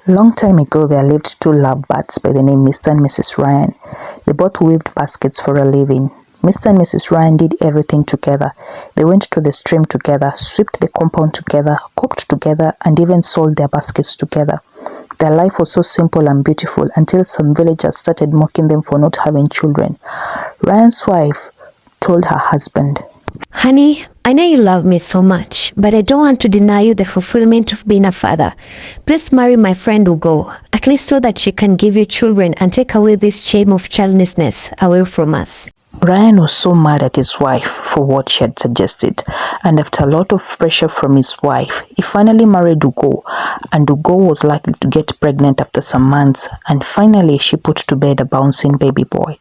Long time ago, there lived two lovebirds by the name Mr. and Mrs. Ryan. They both weaved baskets for a living. Mr. and Mrs. Ryan did everything together. They went to the stream together, swept the compound together, cooked together, and even sold their baskets together. Their life was so simple and beautiful until some villagers started mocking them for not having children. Ryan's wife told her husband, "Honey, I know you love me so much, but I don't want to deny you the fulfillment of being a father. Please marry my friend Ugo, at least so that she can give you children and take away this shame of childlessness away from us." Ryan was so mad at his wife for what she had suggested, and after a lot of pressure from his wife, he finally married Ugo, and Ugo was likely to get pregnant after some months, and finally she put to bed a bouncing baby boy.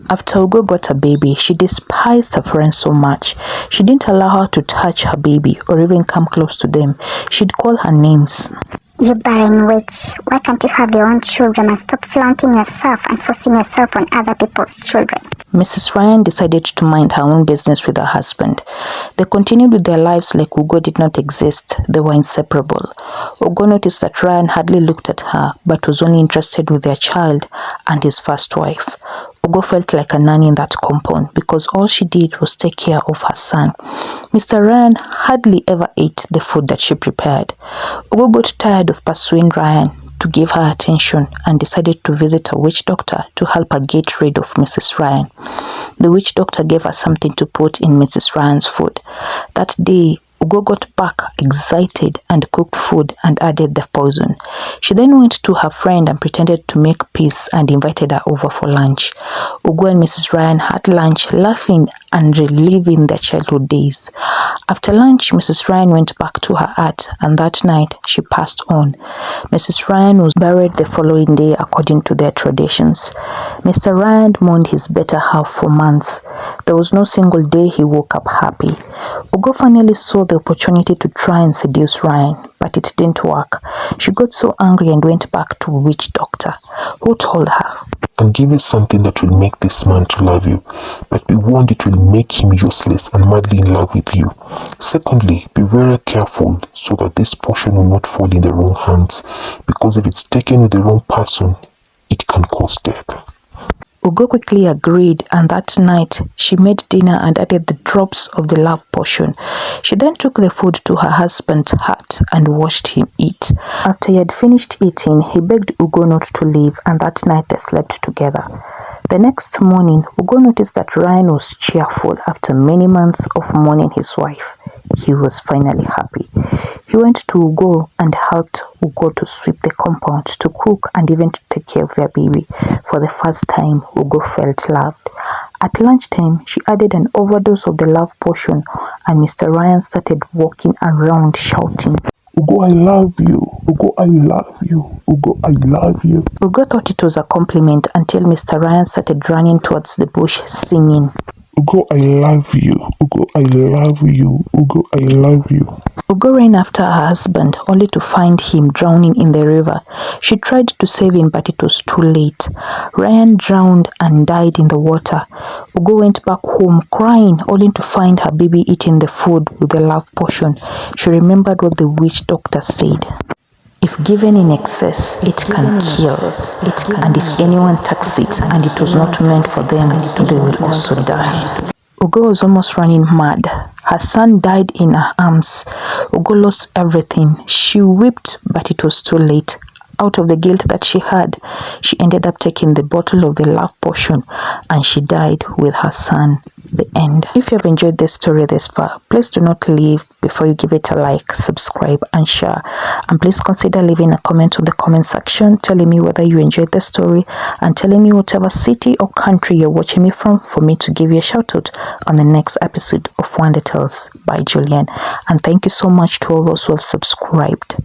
After Ugo got a baby, she despised her friends so much. She didn't allow her to touch her baby or even come close to them. She'd call her names. "You barren witch, why can't you have your own children and stop flaunting yourself and forcing yourself on other people's children?" Mrs. Ryan decided to mind her own business with her husband. They continued with their lives like Ugo did not exist. They were inseparable. Ugo noticed that Ryan hardly looked at her, but was only interested with their child and his first wife. Ugo felt like a nanny in that compound because all she did was take care of her son. Mr. Ryan hardly ever ate the food that she prepared. Ugo got tired of pursuing Ryan to give her attention and decided to visit a witch doctor to help her get rid of Mrs. Ryan. The witch doctor gave her something to put in Mrs. Ryan's food. That day, Ugo got back excited and cooked food and added the poison. She then went to her friend and pretended to make peace and invited her over for lunch. Ugo and Mrs. Ryan had lunch, laughing and reliving their childhood days. After lunch, Mrs. Ryan went back to her hut, and that night she passed on. Mrs. Ryan was buried the following day according to their traditions. Mr. Ryan mourned his better half for months. There was no single day he woke up happy. Ugo finally saw the opportunity to try and seduce Ryan, but it didn't work. She got so angry and went back to a witch doctor, who told her, "I can give you something that will make this man to love you, but be warned it will make him useless and madly in love with you. Secondly, be very careful so that this potion will not fall in the wrong hands, because if it's taken with the wrong person, it can cause death." Ugo quickly agreed, and that night she made dinner and added the drops of the love potion. She then took the food to her husband's hut and watched him eat. After he had finished eating, he begged Ugo not to leave, and that night they slept together. The next morning, Ugo noticed that Ryan was cheerful after many months of mourning his wife. He was finally happy. He went to Ugo and helped Ugo to sweep the compound, to cook, and even to take care of their baby. For the first time, Ugo felt loved. At lunchtime, she added an overdose of the love potion, and Mr. Ryan started walking around shouting, "Ugo, I love you. Ugo, I love you. Ugo, I love you." Ugo thought it was a compliment until Mr. Ryan started running towards the bush singing, "Ugo, I love you. Ugo, I love you. Ugo, I love you." Ugo ran after her husband, only to find him drowning in the river. She tried to save him, but it was too late. Ryan drowned and died in the water. Ugo went back home crying, only to find her baby eating the food with the love potion. She remembered what the witch doctor said. If given in excess, it can kill. And if anyone takes it and it was not meant for them, they will also die. Ugo was almost running mad. Her son died in her arms. Ugo lost everything. She wept, but it was too late. Out of the guilt that she had, she ended up taking the bottle of the love potion, and she died with her son. The end. If you have enjoyed this story this far, please do not leave before you give it a like, subscribe, and share. And please consider leaving a comment on the comment section telling me whether you enjoyed the story and telling me whatever city or country you're watching me from for me to give you a shout out on the next episode of Wonder Tales by Julian. And thank you so much to all those who have subscribed.